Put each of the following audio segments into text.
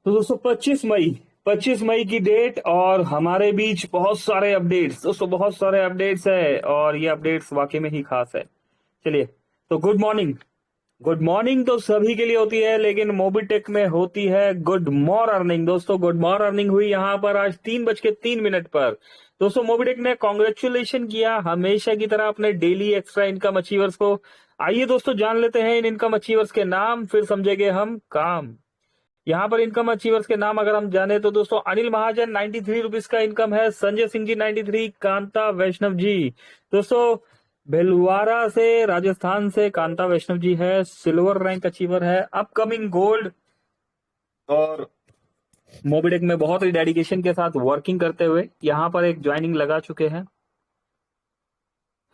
तो दोस्तों 25 मई की डेट और हमारे बीच बहुत सारे अपडेट्स, दोस्तों बहुत सारे अपडेट्स है और ये अपडेट्स वाकई में ही खास है। चलिए, तो गुड मॉर्निंग। गुड मॉर्निंग तो सभी के लिए होती है, लेकिन मोबिटेक में होती है गुड मॉर्निंग। दोस्तों गुड मॉर्निंग हुई यहाँ पर आज 3:03 पर। दोस्तों मोबिटेक ने कॉन्ग्रेचुलेशन किया हमेशा की तरह अपने डेली एक्स्ट्रा इनकम अचीवर्स को। आइए दोस्तों जान लेते हैं इन इनकम अचीवर्स के नाम, फिर समझेंगे हम काम। यहाँ पर इनकम अचीवर्स के नाम अगर हम जाने तो दोस्तों अनिल महाजन 93 रुपीज का इनकम है, संजय सिंह जी 93, कांता वैष्णव जी दोस्तों भिलवाड़ा से राजस्थान से कांता वैष्णव जी है, सिल्वर रैंक अचीवर है, अपकमिंग गोल्ड और मोबिटेक में बहुत ही डेडिकेशन के साथ वर्किंग करते हुए यहाँ पर एक ज्वाइनिंग लगा चुके हैं।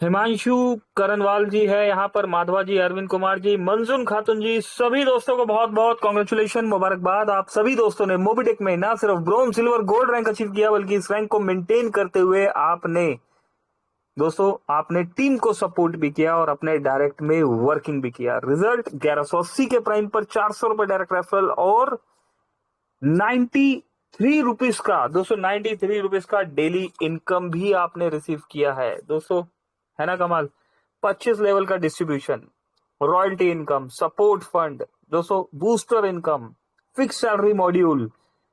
हिमांशु करनवाल जी है यहाँ पर, माधवा जी, अरविंद कुमार जी, मंजून खातून जी, सभी दोस्तों को बहुत बहुत कॉन्ग्रेचुलेशन, मुबारकबाद। आप सभी दोस्तों ने मोबिटेक में ना सिर्फ bronze silver gold rank achieve किया, बल्कि इस रैंक को मेंटेन करते हुए आपने टीम को सपोर्ट भी किया और अपने डायरेक्ट में वर्किंग भी किया। रिजल्ट 1180 के प्राइम पर 400 रुपए डायरेक्ट रेफरल और 93 रुपीज का, दोस्तों 93 रुपीज का डेली इनकम भी आपने रिसीव किया है दोस्तों, है ना कमाल। 25 लेवल का distribution, royalty income, support fund, दोस्तों booster income, fix salary module,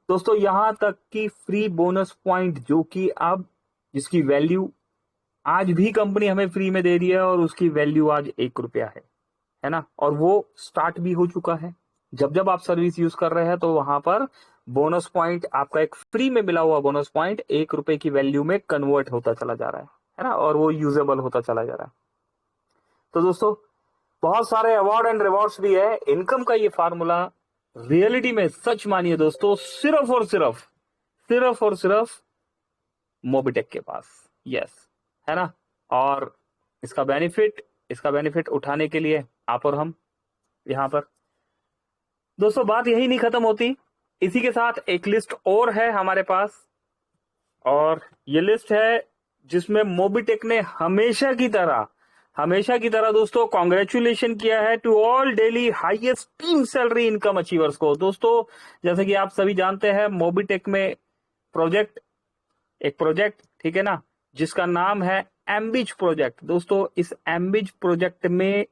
दोस्तों यहां तक कि फ्री बोनस पॉइंट जो कि अब जिसकी वैल्यू आज भी कंपनी हमें फ्री में दे रही है और उसकी वैल्यू आज 1 रुपया है ना, और वो स्टार्ट भी हो चुका है। जब जब आप सर्विस यूज कर रहे हैं तो वहां पर बोनस पॉइंट आपका एक फ्री में मिला हुआ बोनस पॉइंट 1 रुपए की वैल्यू में कन्वर्ट होता चला जा रहा है ना, और वो यूजेबल होता चला जा रहा है। तो दोस्तों बहुत सारे अवार्ड एंड रिवॉर्ड्स भी है। इनकम का ये फार्मूला रियलिटी में सच मानिए दोस्तों सिर्फ और सिर्फ मोबिटेक के पास, यस, है ना। और इसका बेनिफिट उठाने के लिए आप और हम यहां पर, दोस्तों बात यही नहीं खत्म होती। इसी के साथ एक लिस्ट और है हमारे पास, और ये लिस्ट है जिसमें मोबिटेक ने हमेशा की तरह दोस्तों कॉन्ग्रेचुलेशन किया है to all daily highest team salary income achievers को। दोस्तों जैसे कि आप सभी जानते हैं मोबिटेक में एक प्रोजेक्ट, ठीक है ना, जिसका नाम है एम्बिज प्रोजेक्ट। दोस्तों इस एम्बिज प्रोजेक्ट में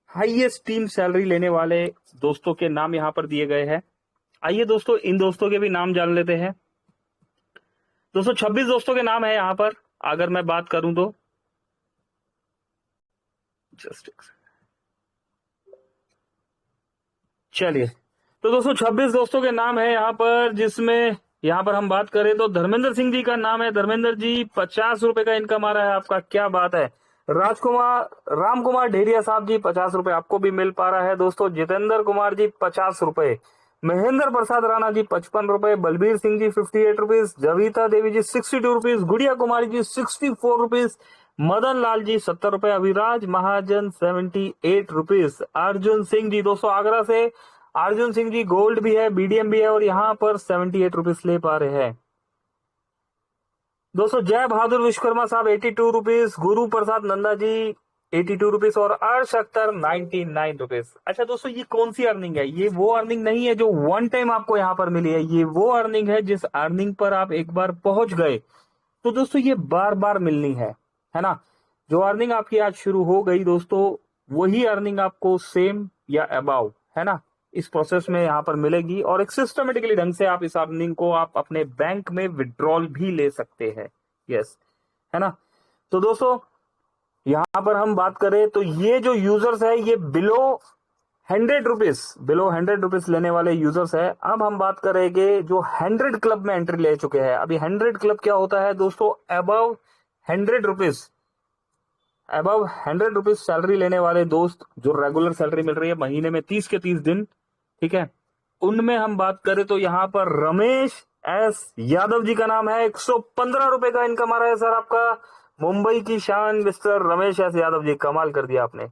हाईएस्ट टीम सैलरी लेने वाले दोस्तों के नाम यहां पर दिए गए हैं। आइए दोस्तों इन दोस्तों के भी नाम जान लेते हैं। दोस्तों 26 दोस्तों के नाम है यहां पर, अगर मैं बात करूं तो चलिए, तो दोस्तों 26 दोस्तों के नाम है यहां पर, जिसमें यहां पर हम बात करें तो धर्मेंद्र सिंह जी का नाम है। धर्मेंद्र जी 50 रुपए का इनकम आ रहा है आपका, क्या बात है। राम कुमार ढेरिया साहब जी 50 रुपए आपको भी मिल पा रहा है दोस्तों। जितेंद्र कुमार जी 50 रुपए, महेंद्र प्रसाद राणा जी 55 रुपए, बलबीर सिंह जी 58 रुपीज, जविता देवी जी 62 रुपीज, गुड़िया कुमारी जी 64 रुपीज, मदन लाल जी 70 रुपए, अभिराज महाजन 78 रुपीज, अर्जुन सिंह जी दोस्तों आगरा से, अर्जुन सिंह जी गोल्ड भी है, बीडीएम भी है, और यहाँ पर 78 रुपीज ले पा रहे हैं दोस्तों। जय बहादुर विश्वकर्मा साहब 82 रुपीज, गुरु प्रसाद नंदा जी 82 रुपीज और अर्श अख्तर 99 रुपीज। अच्छा दोस्तों ये कौन सी अर्निंग है? ये वो अर्निंग नहीं है जो वन टाइम आपको यहाँ पर मिली है, ये वो अर्निंग है जिस अर्निंग पर आप एक बार पहुंच गए तो दोस्तों ये बार बार मिलनी है ना। जो अर्निंग आपकी आज शुरू हो गई दोस्तों, वही अर्निंग आपको सेम या अबाव, है ना, इस प्रोसेस में यहाँ पर मिलेगी, और एक सिस्टमेटिकली ढंग से आप इस अर्निंग को आप अपने बैंक में विड्रॉल भी ले सकते हैं, यस, है ना। तो दोस्तों यहां पर हम बात करें तो ये जो यूजर्स है ये बिलो 100 रुपीज लेने वाले यूजर्स है। अब हम बात करेंगे जो 100 क्लब में एंट्री ले चुके हैं। अभी 100 क्लब क्या होता है दोस्तों? अबव 100 रुपीज सैलरी लेने वाले दोस्त, जो रेगुलर सैलरी मिल रही है महीने में 30 के 30 दिन, ठीक है, उनमें हम बात करें तो यहाँ पर रमेश एस यादव जी का नाम है, 115 रुपए का इनकम आ रहा है सर आपका। मुंबई की शान मिस्टर रमेश एस यादव जी, कमाल कर दिया आपने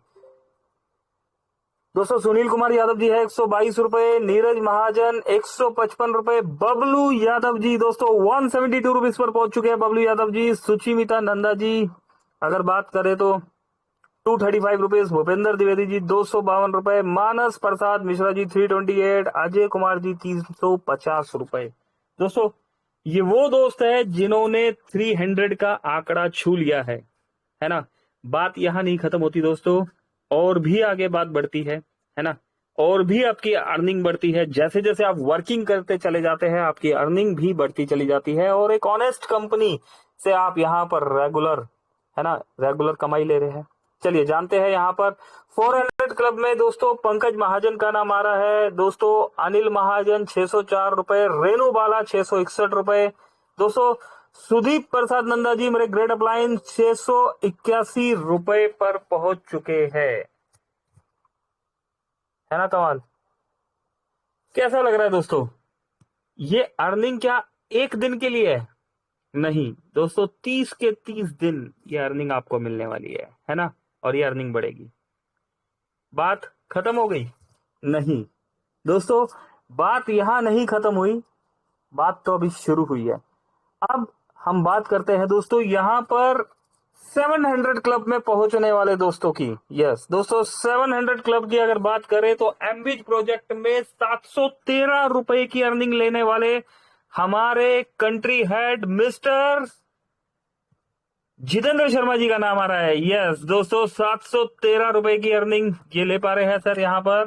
दोस्तों। सुनील कुमार यादव जी है 122 रुपए, नीरज महाजन 155 रुपए, बबलू यादव जी दोस्तों 172 रुपीज पर पहुंच चुके हैं बबलू यादव जी। सुचिमिता नंदा जी अगर बात करें तो ₹235, भूपेंद्र द्विवेदी जी ₹252, मानस प्रसाद मिश्रा जी 328, अजय कुमार जी ₹350। दोस्तों ये वो दोस्त है जिन्होंने 300 का आंकड़ा छू लिया है ना। बात यहां नहीं खत्म होती दोस्तों, और भी आगे बात बढ़ती है ना। और भी आपकी अर्निंग बढ़ती है, जैसे जैसे आप वर्किंग करते चले जाते हैं आपकी अर्निंग भी बढ़ती चली जाती है, और एक ऑनेस्ट कंपनी से आप यहाँ पर रेगुलर कमाई ले रहे हैं। चलिए जानते हैं यहाँ पर 400 क्लब में दोस्तों पंकज महाजन का नाम आ रहा है दोस्तों। अनिल महाजन ₹604, रेणु बाला ₹661 दोस्तों। सुदीप प्रसाद नंदा जी मेरे ग्रेट अपलाइन ₹681 पर पहुंच चुके हैं, है ना कमाल। कैसा लग रहा है दोस्तों? ये अर्निंग क्या एक दिन के लिए है? नहीं दोस्तों, 30 के 30 दिन ये अर्निंग आपको मिलने वाली है ना, और ये अर्निंग बढ़ेगी। बात खत्म हो गई? नहीं दोस्तों, बात यहां नहीं खत्म हुई, बात तो अभी शुरू हुई है। अब हम बात करते हैं दोस्तों यहाँ पर 700 क्लब में पहुंचने वाले दोस्तों की। यस दोस्तों, 700 क्लब की अगर बात करें तो एमबीज प्रोजेक्ट में ₹713 की अर्निंग लेने वाले हमारे country head mister Jitendra Sharma ji का नाम आ रहा है। यस दोस्तों, ₹713 की अर्निंग ये ले पा रहे हैं सर यहाँ पर।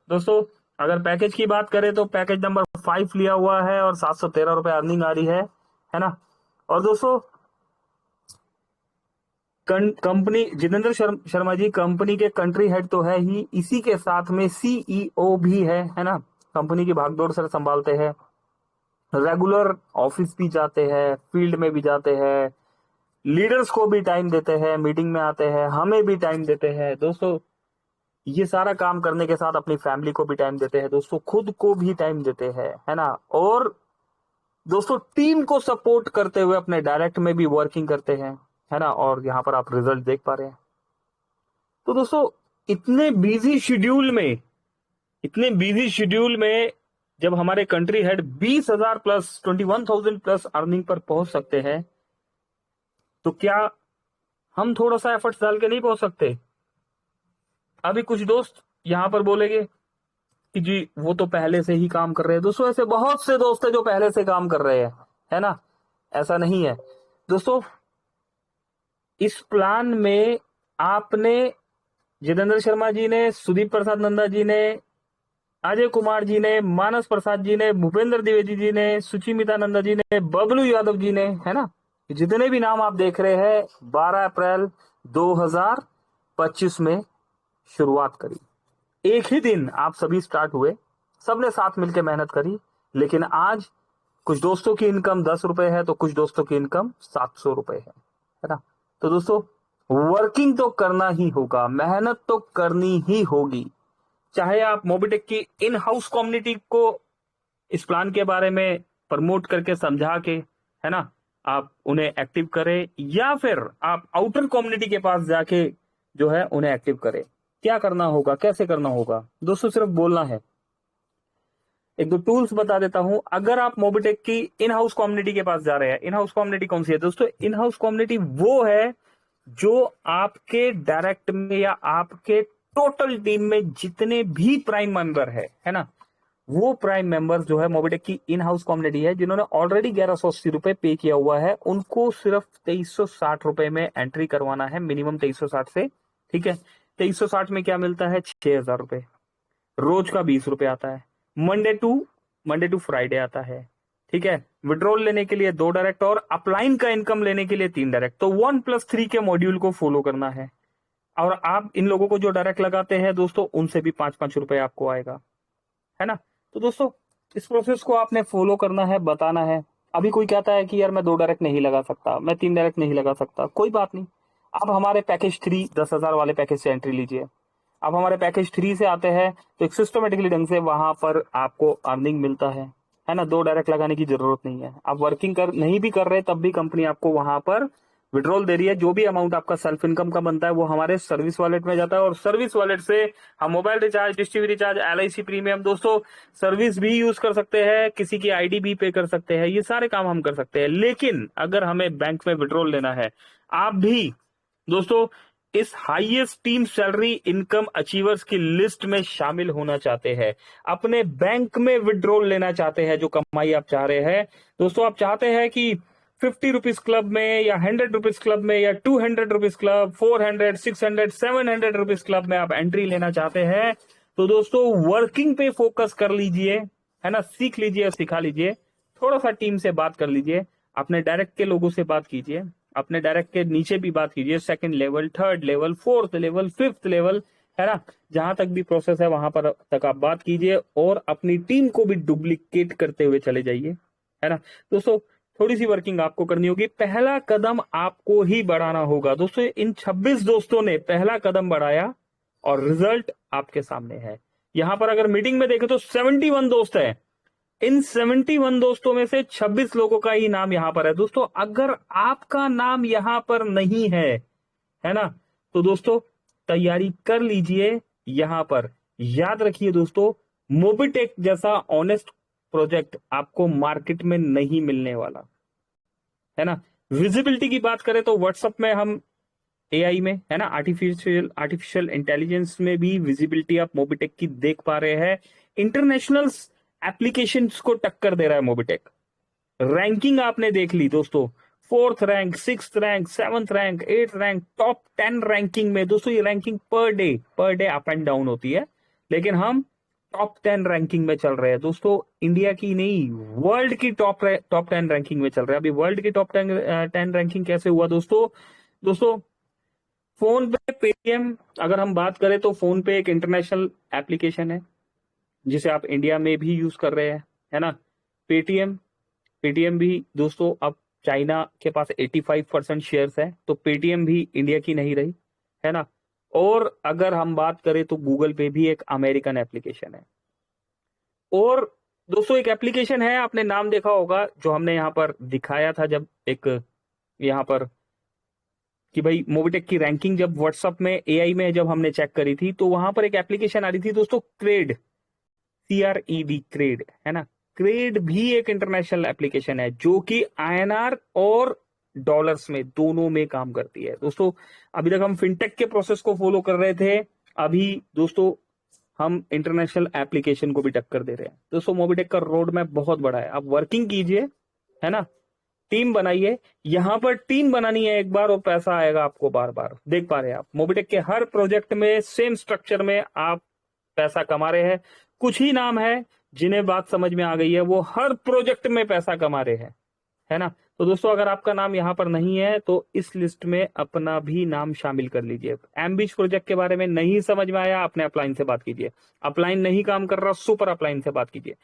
दोस्तों अगर पैकेज की बात करें तो पैकेज नंबर 5 लिया हुआ है और ₹713 अर्निंग आ रही है ना। और दोस्तों कंपनी जितेंद्र शर्मा जी कंपनी के कंट्री हेड तो है ही, इसी के साथ में सीईओ भी है ना। कंपनी की भागदौड़ सर संभालते हैं, रेगुलर ऑफिस भी जाते हैं, फील्ड में भी जाते हैं, लीडर्स को भी टाइम देते हैं, मीटिंग में आते हैं, हमें भी टाइम देते हैं दोस्तों। ये सारा काम करने के साथ अपनी फैमिली को भी टाइम देते हैं दोस्तों, खुद को भी टाइम देते हैं, है ना। और दोस्तों टीम को सपोर्ट करते हुए अपने डायरेक्ट में भी वर्किंग करते हैं, है ना। और यहाँ पर आप रिजल्ट देख पा रहे हैं। तो दोस्तों इतने बिजी शेड्यूल में जब हमारे country head 20,000 plus 21,000 plus earning per पहुंच सकते हैं, तो क्या हम थोड़ा सा एफर्ट्स डाल के नहीं पहुंच सकते? अभी कुछ दोस्त यहां पर बोलेंगे कि जी वो तो पहले से ही काम कर रहे हैं। दोस्तों ऐसे बहुत से दोस्त हैं जो पहले से काम कर रहे हैं, है ना। ऐसा नहीं है दोस्तों, इस प्लान में आपने जितेंद्र शर्मा जी ने, सुदीप प्रसाद नंदा जी ने, अजय कुमार जी ने, मानस प्रसाद जी ने, भूपेंद्र द्विवेदी जी ने, सुचिमिता नंदा जी ने, बबलू यादव जी ने, है ना, जितने भी नाम आप देख रहे हैं 12 अप्रैल 2025 में शुरुआत करी। एक ही दिन आप सभी स्टार्ट हुए, सबने साथ मिलकर मेहनत करी। लेकिन आज कुछ दोस्तों की इनकम ₹10 है तो कुछ दोस्तों की इनकम ₹700 है ना। तो दोस्तों वर्किंग तो करना ही होगा, मेहनत तो करनी ही होगी। चाहे आप मोबिटेक की इन हाउस कम्युनिटी को इस प्लान के बारे में प्रमोट करके समझा के, है ना, आप उन्हें एक्टिव करें, या फिर आप आउटर कम्युनिटी के पास जाके जो है उन्हें एक्टिव करें। क्या करना होगा, कैसे करना होगा दोस्तों? सिर्फ बोलना है। एक दो टूल्स बता देता हूं। अगर आप मोबिटेक की इन हाउस कम्युनिटी के पास जा रहे हैं, इन हाउस कम्युनिटी कौन सी है दोस्तों? इन हाउस कम्युनिटी वो है जो आपके डायरेक्ट में या आपके टोटल टीम में जितने भी प्राइम मेंबर है ना, वो प्राइम मेंबर जो है मोबिटेक की इन हाउस कम्युनिटी है, जिन्होंने ऑलरेडी ₹1180 पे किया हुआ है, उनको सिर्फ ₹2360 में एंट्री करवाना है, मिनिमम 2360 से। ठीक है, 2360 में क्या मिलता है? ₹6000। रोज का ₹20 आता है, मंडे टू फ्राइडे आता है। ठीक है, विड्रॉल लेने के लिए 2 डायरेक्ट और अपलाइन का इनकम लेने के लिए 3 डायरेक्ट। तो 1+3 के मॉड्यूल को फॉलो करना है। और आप इन लोगों को जो डायरेक्ट लगाते हैं दोस्तों, उनसे भी ₹5-5 आपको आएगा, है ना। तो दोस्तों इस प्रोसेस को आपने फॉलो करना है, बताना है। अभी कोई कहता है कि यार मैं 2 डायरेक्ट नहीं लगा सकता, मैं 3 डायरेक्ट नहीं लगा सकता, कोई बात नहीं। आप हमारे पैकेज 3 10,000 वाले पैकेज से एंट्री लीजिए। आप हमारे पैकेज 3 से आते हैं तो एक सिस्टमेटिकली ढंग से वहां पर आपको अर्निंग मिलता है ना। 2 डायरेक्ट लगाने की जरूरत नहीं है। आप वर्किंग नहीं भी कर रहे तब भी कंपनी आपको वहां पर विड्रॉल दे रही है। जो भी अमाउंट आपका सेल्फ इनकम का बनता है वो हमारे सर्विस वॉलेट में जाता है, और सर्विस वॉलेट से हम mobile recharge, dish TV recharge, LIC premium दोस्तों सर्विस भी यूज कर सकते हैं, किसी की आईडी भी पे कर सकते हैं, ये सारे काम हम कर सकते हैं। लेकिन अगर हमें बैंक में विड्रॉल लेना है, आप भी दोस्तों इस highest team salary income achievers की लिस्ट में शामिल होना चाहते हैं, अपने बैंक में विड्रॉल लेना चाहते हैं, जो कमाई आप चाह रहे हैं दोस्तों, आप चाहते हैं कि 50 रुपीज क्लब में या 100 रुपीज क्लब में या 200 रुपीज क्लब, 400, 600, 700 रुपीज क्लब में आप एंट्री लेना चाहते हैं, तो दोस्तों वर्किंग पे फोकस कर लीजिए, है ना, सीख लीजिए और सिखा लीजिए, थोड़ा सा टीम से बात कर लीजिए, अपने डायरेक्ट के लोगों से बात कीजिए, अपने डायरेक्ट के नीचे भी बात कीजिए, second level, third level, fourth level, fifth level, है ना, जहां तक भी प्रोसेस है वहां पर तक आप बात कीजिए और अपनी टीम को भी डुप्लीकेट करते हुए चले जाइए, है ना दोस्तों। थोड़ी सी वर्किंग आपको करनी होगी, पहला कदम आपको ही बढ़ाना होगा दोस्तों। इन 26 दोस्तों ने पहला कदम बढ़ाया और रिजल्ट आपके सामने है। यहां पर अगर मीटिंग में देखें तो 71 दोस्त है, इन 71 दोस्तों में से 26 लोगों का ही नाम यहां पर है दोस्तों। अगर आपका नाम यहां पर नहीं है ना, तो दोस्तों तैयारी कर लीजिए यहां पर। याद रखिए दोस्तों, मोबिटेक जैसा ऑनेस्ट प्रोजेक्ट आपको मार्केट में नहीं मिलने वाला, है ना। विजिबिलिटी की बात करें तो व्हाट्सएप में हम एआई में, है ना, आर्टिफिशियल इंटेलिजेंस में भी विजिबिलिटी आप मोबिटेक की देख पा रहे हैं। इंटरनेशनल एप्लीकेशंस को टक्कर दे रहा है मोबिटेक। रैंकिंग आपने देख ली दोस्तों, 4th rank, 6th rank, 7th rank, 8th rank, top 10 ranking में दोस्तों। ये ranking per day up and down होती है, लेकिन हम टॉप 10 रैंकिंग में चल रहे हैं दोस्तों। इंडिया की नहीं, वर्ल्ड की टॉप 10 रैंकिंग में चल रहे हैं। अभी वर्ल्ड की टॉप 10 रैंकिंग कैसे हुआ दोस्तों फोन पे, पेटीएम, अगर हम बात करें तो फोन पे एक इंटरनेशनल एप्लीकेशन है जिसे आप इंडिया में भी यूज कर रहे हैं, है ना। पेटीएम भी दोस्तों अब चाइना के पास 85% शेयर्स है, तो पेटीएम भी इंडिया की नहीं रही, है ना। और अगर हम बात करें तो गूगल पे भी एक अमेरिकन एप्लीकेशन है। और दोस्तों एक एप्लीकेशन है, आपने नाम देखा होगा, जो हमने यहाँ पर दिखाया था जब एक यहाँ पर कि भाई मोबिटेक की रैंकिंग जब व्हाट्सएप में एआई में जब हमने चेक करी थी, तो वहां पर एक एप्लीकेशन आ रही थी दोस्तों, क्रेड, CRED, क्रेड, है ना। क्रेड भी एक इंटरनेशनल एप्लीकेशन है जो कि INR और डॉलर्स में दोनों में काम करती है दोस्तों। अभी तक हम फिनटेक के प्रोसेस को फॉलो कर रहे थे, अभी दोस्तों हम इंटरनेशनल एप्लीकेशन को भी टक्कर दे रहे हैं दोस्तों। मोबिटेक का रोड मैप बहुत बड़ा है, आप वर्किंग कीजिए, है ना, टीम बनाइए। यहां पर टीम बनानी है एक बार और पैसा आएगा आपको बार बार। देख पा रहे हैं आप मोबिटेक के हर प्रोजेक्ट में सेम स्ट्रक्चर में आप पैसा कमा रहे हैं। कुछ ही नाम है जिन्हें बात समझ में आ गई है, वो हर प्रोजेक्ट में पैसा कमा रहे हैं, है ना। तो दोस्तों अगर आपका नाम यहां पर नहीं है तो इस लिस्ट में अपना भी नाम शामिल कर लीजिए। एमबीच प्रोजेक्ट के बारे में नहीं समझ में आया, अपने अपलाइन से बात कीजिए। अपलाइन नहीं काम कर रहा, सुपर अपलाइन से बात कीजिए।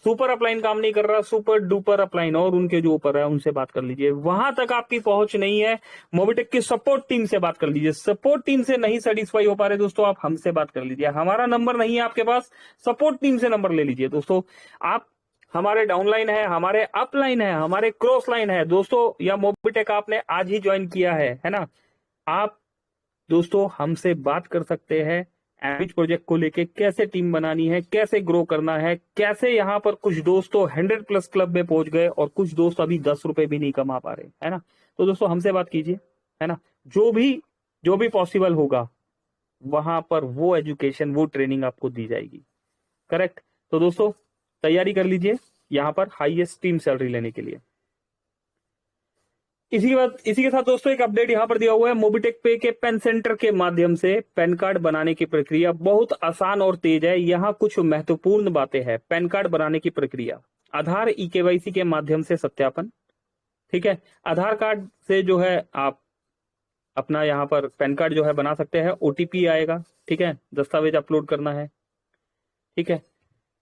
सुपर अपलाइन काम नहीं कर रहा, सुपर डुपर अपलाइन और उनके जो ऊपर है उनसे बात कर लीजिए। वहां तक आपकी पहुंच नहीं है, मोबिटेक की सपोर्ट टीम से बात कर लीजिए। सपोर्ट टीम से नहीं सेटिस्फाई हो पा रहे दोस्तों, आप हमसे बात कर लीजिए। हमारा नंबर नहीं है आपके पास, सपोर्ट टीम से नंबर ले लीजिए दोस्तों। आप हमारे डाउनलाइन है, हमारे अपलाइन है, हमारे क्रॉस लाइन है दोस्तों, या मोबिटेक आपने आज ही ज्वाइन किया है ना, आप दोस्तों हमसे बात कर सकते हैं। एमबीच प्रोजेक्ट को लेके कैसे टीम बनानी है, कैसे ग्रो करना है, कैसे यहाँ पर कुछ दोस्त तो 100+ क्लब में पहुंच गए और कुछ दोस्त अभी 10 रुपए भी नहीं कमा पा रहे, है ना। तो दोस्तों हमसे बात कीजिए, है ना। जो भी पॉसिबल होगा वहां पर वो एजुकेशन, वो ट्रेनिंग आपको दी जाएगी, करेक्ट। तो दोस्तों तैयारी कर लीजिए यहाँ पर हाईएस्ट टीम सैलरी लेने के लिए। इसी के साथ दोस्तों एक अपडेट यहां पर दिया हुआ है, मोबिटेक पे के पेन सेंटर के माध्यम से पैन कार्ड बनाने की प्रक्रिया बहुत आसान और तेज है। यहाँ कुछ महत्वपूर्ण बातें हैं। पैन कार्ड बनाने की प्रक्रिया, आधार eKYC के माध्यम से सत्यापन, ठीक है। आधार कार्ड से जो है आप अपना यहाँ पर पैन कार्ड जो है बना सकते हैं। OTP आएगा, ठीक है, दस्तावेज अपलोड करना है, ठीक है।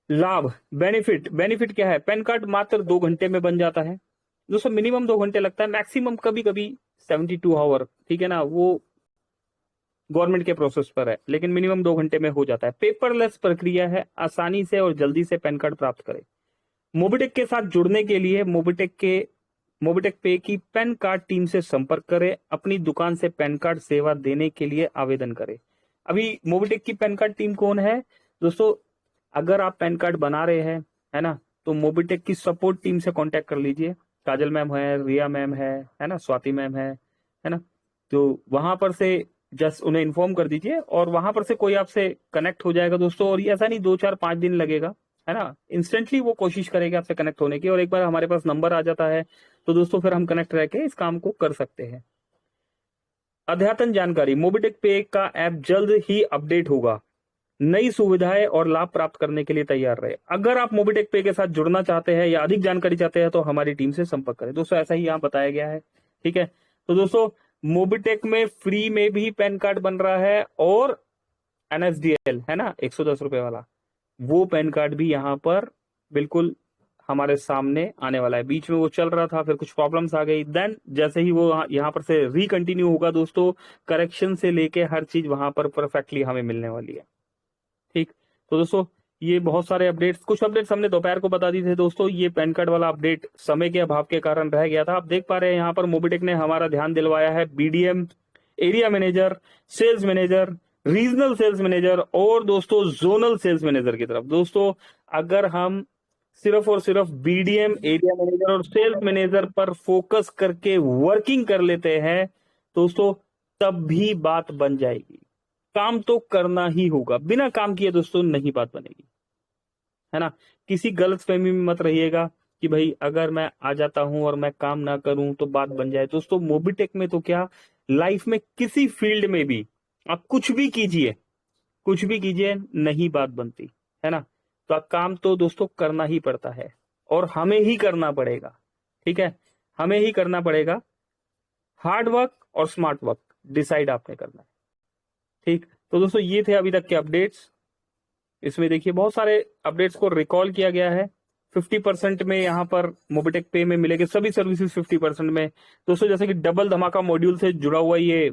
लाभ, बेनिफिट क्या है, पैन कार्ड मात्र 2 घंटे में बन जाता है दोस्तों। मिनिमम 2 घंटे लगता है, मैक्सिमम कभी कभी 72 आवर, ठीक है ना, वो गवर्नमेंट के प्रोसेस पर है, लेकिन मिनिमम 2 घंटे में हो जाता है। पेपरलेस प्रक्रिया है, आसानी से और जल्दी से पैन कार्ड प्राप्त करें। मोबिटेक के साथ जुड़ने के लिए मोबिटेक पे की पैन कार्ड टीम से संपर्क करें। अपनी दुकान से पैन कार्ड सेवा देने के लिए आवेदन करें। अभी मोबिटेक की पैन कार्ड टीम कौन है दोस्तों, अगर आप पैन कार्ड बना रहे हैं, है ना, तो मोबिटेक की सपोर्ट टीम से कांटेक्ट कर लीजिए। काजल मैम है, रिया मैम है ना, स्वाति मैम है ना। तो वहां पर से जस्ट उन्हें इन्फॉर्म कर दीजिए और वहां पर से कोई आपसे कनेक्ट हो जाएगा दोस्तों। और ये ऐसा नहीं 2 4 5 दिन लगेगा, है ना, इंस्टेंटली वो कोशिश करेगा आपसे कनेक्ट होने की। और एक बार हमारे पास नंबर आ जाता है तो दोस्तों फिर हम कनेक्ट रह के इस काम को कर सकते हैं। अद्यतन जानकारी, मोबिटेक पे का ऐप जल्द ही अपडेट होगा। नई सुविधाएं और लाभ प्राप्त करने के लिए तैयार रहे। अगर आप मोबिटेक पे के साथ जुड़ना चाहते हैं या अधिक जानकारी चाहते हैं तो हमारी टीम से संपर्क करें। दोस्तों ऐसा ही यहाँ बताया गया है, ठीक है। तो दोस्तों मोबिटेक में फ्री में भी पैन कार्ड बन रहा है और NSDL है ना, 110 रुपए वाला, वो पैन कार्ड भी यहाँ पर बिल्कुल हमारे सामने आने वाला है। बीच में वो चल रहा था, फिर कुछ प्रॉब्लम्स आ गई, देन जैसे ही वो यहाँ पर से रिकंटिन्यू होगा दोस्तों, करेक्शन से लेके हर चीज वहां पर परफेक्टली हमें मिलने वाली है, ठीक। तो दोस्तों ये बहुत सारे अपडेट्स, कुछ अपडेट्स हमने दोपहर को बता दी थे दोस्तों। ये पैन कार्ड वाला अपडेट समय के अभाव के कारण रह गया था। आप देख पा रहे हैं यहाँ पर मोबिटेक ने हमारा ध्यान दिलवाया है BDM, area manager, sales manager, regional sales manager और दोस्तों जोनल सेल्स मैनेजर की तरफ। दोस्तों अगर हम सिर्फ और सिर्फ BDM, एरिया मैनेजर और सेल्स मैनेजर पर फोकस करके वर्किंग कर लेते हैं दोस्तों, तब भी बात बन जाएगी। काम तो करना ही होगा, बिना काम किए दोस्तों नहीं बात बनेगी, है ना। किसी गलतफहमी में मत रहिएगा कि भाई अगर मैं आ जाता हूं और मैं काम ना करूं तो बात बन जाए। दोस्तों मोबिटेक में तो क्या, लाइफ में किसी फील्ड में भी आप कुछ भी कीजिए, कुछ भी कीजिए, नहीं बात बनती, है ना। तो काम तो दोस्तों करना ही पड़ता है और हमें ही करना पड़ेगा, ठीक है, हमें ही करना पड़ेगा। हार्ड वर्क और स्मार्ट वर्क डिसाइड आपने करना है, ठीक। तो दोस्तों ये थे अभी तक के अपडेट्स। इसमें देखिए बहुत सारे अपडेट्स को रिकॉल किया गया है। 50% में यहाँ पर मोबिटेक पे में मिलेंगे सभी सर्विसेज 50% में दोस्तों। जैसे कि डबल धमाका मॉड्यूल से जुड़ा हुआ ये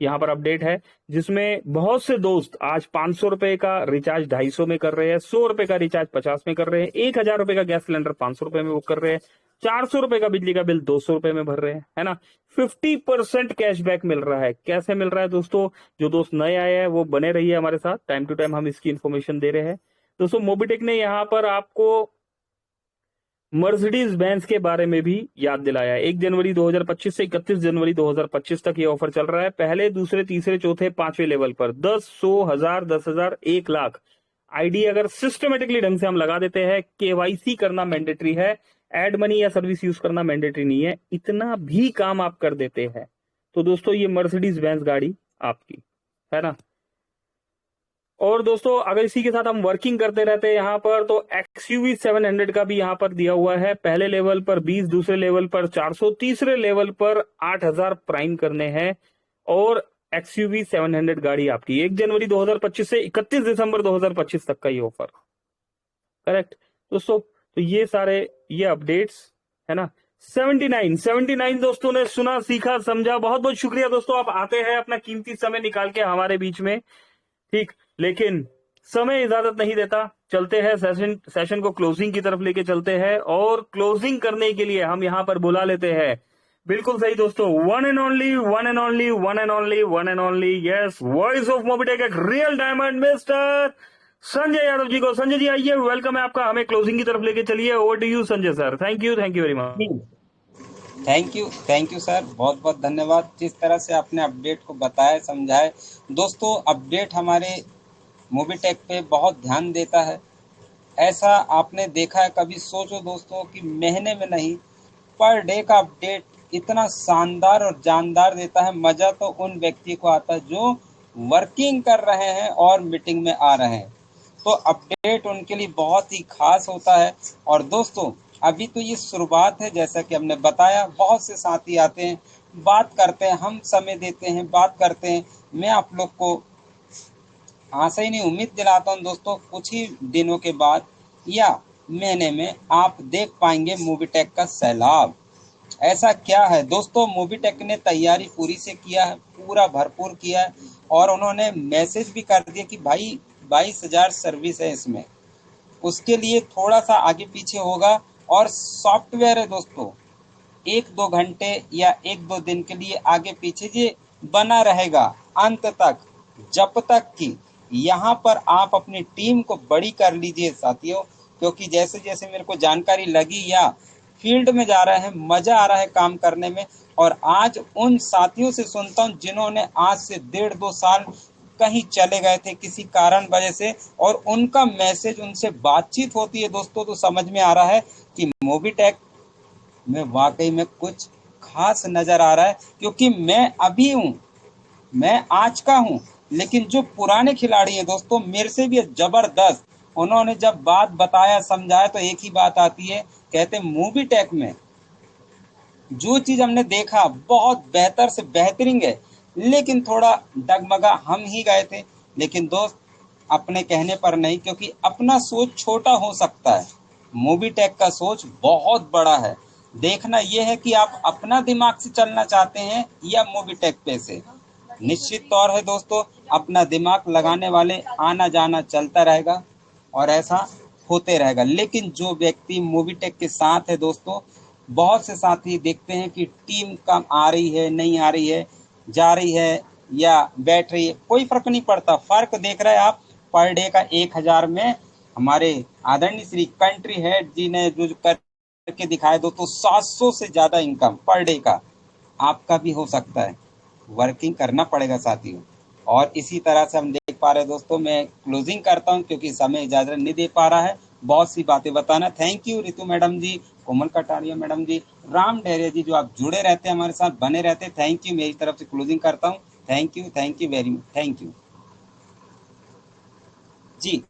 यहाँ पर अपडेट है, जिसमें बहुत से दोस्त आज 500 रुपए का रिचार्ज 250 में कर रहे हैं, 100 रुपए का रिचार्ज 50 में कर रहे हैं, 1000 रुपए का गैस सिलेंडर 500 रुपए में बुक कर रहे हैं, 400 रुपए का बिजली का बिल 200 रुपए में भर रहे हैं, है ना। 50% कैशबैक मिल रहा है। कैसे मिल रहा है दोस्तों, जो दोस्त नए आए हैं वो बने रहिए हमारे साथ, टाइम टू टाइम हम इसकी इन्फॉर्मेशन दे रहे हैं दोस्तों। मोबिटेक ने यहाँ पर आपको मर्सिडीज बेंज के बारे में भी याद दिलाया है। 1 जनवरी 2025 से 31 जनवरी 2025 तक ये ऑफर चल रहा है। पहले, दूसरे, तीसरे, चौथे, पांचवें लेवल पर 10, 100, 1000, 10,000, 1 लाख आईडी अगर सिस्टमेटिकली ढंग से हम लगा देते हैं, KYC करना मैंडेटरी है, एड मनी या सर्विस यूज करना मैंडेटरी नहीं है, इतना भी काम आप कर देते हैं तो दोस्तों ये मर्सिडीज बेंज गाड़ी आपकी, है ना। और दोस्तों अगर इसी के साथ हम वर्किंग करते रहते हैं यहाँ पर, तो XUV 700 का भी यहाँ पर दिया हुआ है। पहले लेवल पर 20, दूसरे लेवल पर 400, तीसरे लेवल पर 8000 प्राइम करने हैं और XUV 700 गाड़ी आपकी 1 जनवरी 2025 से 31 दिसंबर 2025 तक का ये ऑफर, करेक्ट दोस्तों। तो ये सारे ये अपडेट्स, है ना। 79 दोस्तों ने सुना, सीखा, समझा, बहुत बहुत शुक्रिया दोस्तों। आप आते हैं अपना कीमती समय निकाल के हमारे बीच में, ठीक, लेकिन समय इजाजत नहीं देता। चलते हैं सेशन को क्लोजिंग की तरफ लेके चलते हैं और क्लोजिंग करने के लिए हम यहां पर बुला लेते हैं, बिल्कुल सही दोस्तों, one and only yes, voice of Mobitech, एक real diamond, mister Sanjay Yadav ji को। संजय जी आइए, वेलकम है आपका, हमें क्लोजिंग की तरफ लेके चलिए। Over to you Sanjay sir. Thank you very much. Thank you sir, बहुत बहुत धन्यवाद। जिस तरह से आपने अपडेट को बताया, समझाए दोस्तों, अपडेट हमारे मोबिटेक पे बहुत ध्यान देता है। ऐसा आपने देखा है कभी? सोचो दोस्तों कि महीने में नहीं, पर डे का अपडेट इतना शानदार और जानदार देता है। मज़ा तो उन व्यक्ति को आता है जो वर्किंग कर रहे हैं और मीटिंग में आ रहे हैं, तो अपडेट उनके लिए बहुत ही खास होता है। और दोस्तों अभी तो ये शुरुआत है, जैसा कि हमने बताया, बहुत से साथी आते हैं, बात करते हैं, हम समय देते हैं, बात करते हैं। मैं आप लोग को आशा ही नहीं, उम्मीद दिलाता हूँ दोस्तों, कुछ ही दिनों के बाद या महीने में आप देख पाएंगे मोबिटेक का सैलाब। ऐसा क्या है दोस्तों, मोबिटेक ने तैयारी पूरी से किया है, पूरा भरपूर किया है, और उन्होंने मैसेज भी कर दिया कि भाई 22,000 सर्विस है इसमें, उसके लिए थोड़ा सा आगे पीछे होगा। और सॉफ्टवेयर है दोस्तों, 1-2 घंटे या 1-2 दिन के लिए आगे पीछे ये बना रहेगा अंत तक, जब तक कि यहाँ पर आप अपनी टीम को बड़ी कर लीजिए साथियों। क्योंकि जैसे जैसे मेरे को जानकारी लगी या फील्ड में जा रहे हैं, मजा आ रहा है काम करने में। और आज उन साथियों से सुनता हूं जिन्होंने आज से 1.5-2 साल कहीं चले गए थे किसी कारण वजह से, और उनका मैसेज, उनसे बातचीत होती है दोस्तों, तो समझ में आ रहा है कि मोबिटेक में वाकई में कुछ खास नजर आ रहा है। क्योंकि मैं अभी हूं, मैं आज का हूं, लेकिन जो पुराने खिलाड़ी हैं दोस्तों, मेरे से भी जबरदस्त, उन्होंने जब बात बताया, समझाया, तो एक ही बात आती है, कहते मोबिटेक में जो चीज हमने देखा बहुत बेहतर से बेहतरीन है, लेकिन थोड़ा डगमगा हम ही गए थे। लेकिन दोस्त, अपने कहने पर नहीं, क्योंकि अपना सोच छोटा हो सकता है, मोबिटेक का सोच बहुत बड़ा है। देखना यह है कि आप अपना दिमाग से चलना चाहते हैं या मोबिटेक पे से। निश्चित तौर है दोस्तों, अपना दिमाग लगाने वाले आना जाना चलता रहेगा और ऐसा होते रहेगा। लेकिन जो व्यक्ति मोबिटेक के साथ है दोस्तों, बहुत से साथी देखते हैं कि टीम कम आ रही है, नहीं आ रही है, जा रही है या बैठ रही है, कोई फर्क नहीं पड़ता। फर्क देख रहे हैं आप, पर डे का 1000 में हमारे आदरणीय श्री कंट्री हेड जी ने जो करके दिखाया दोस्तों, 700 से ज्यादा इनकम पर डे का आपका भी हो सकता है। वर्किंग करना पड़ेगा साथियों। और इसी तरह से हम देख पा रहे हैं दोस्तों, मैं क्लोजिंग करता हूं क्योंकि समय इजाजत नहीं दे पा रहा है बहुत सी बातें बताना। Thank you Ritu madam ji, Komal Kataria madam ji, Ram Dahariya ji, जो आप जुड़े रहते हैं हमारे साथ, बने रहते हैं। थैंक यू, मेरी तरफ से क्लोजिंग करता हूँ। Thank you very much, thank you ji.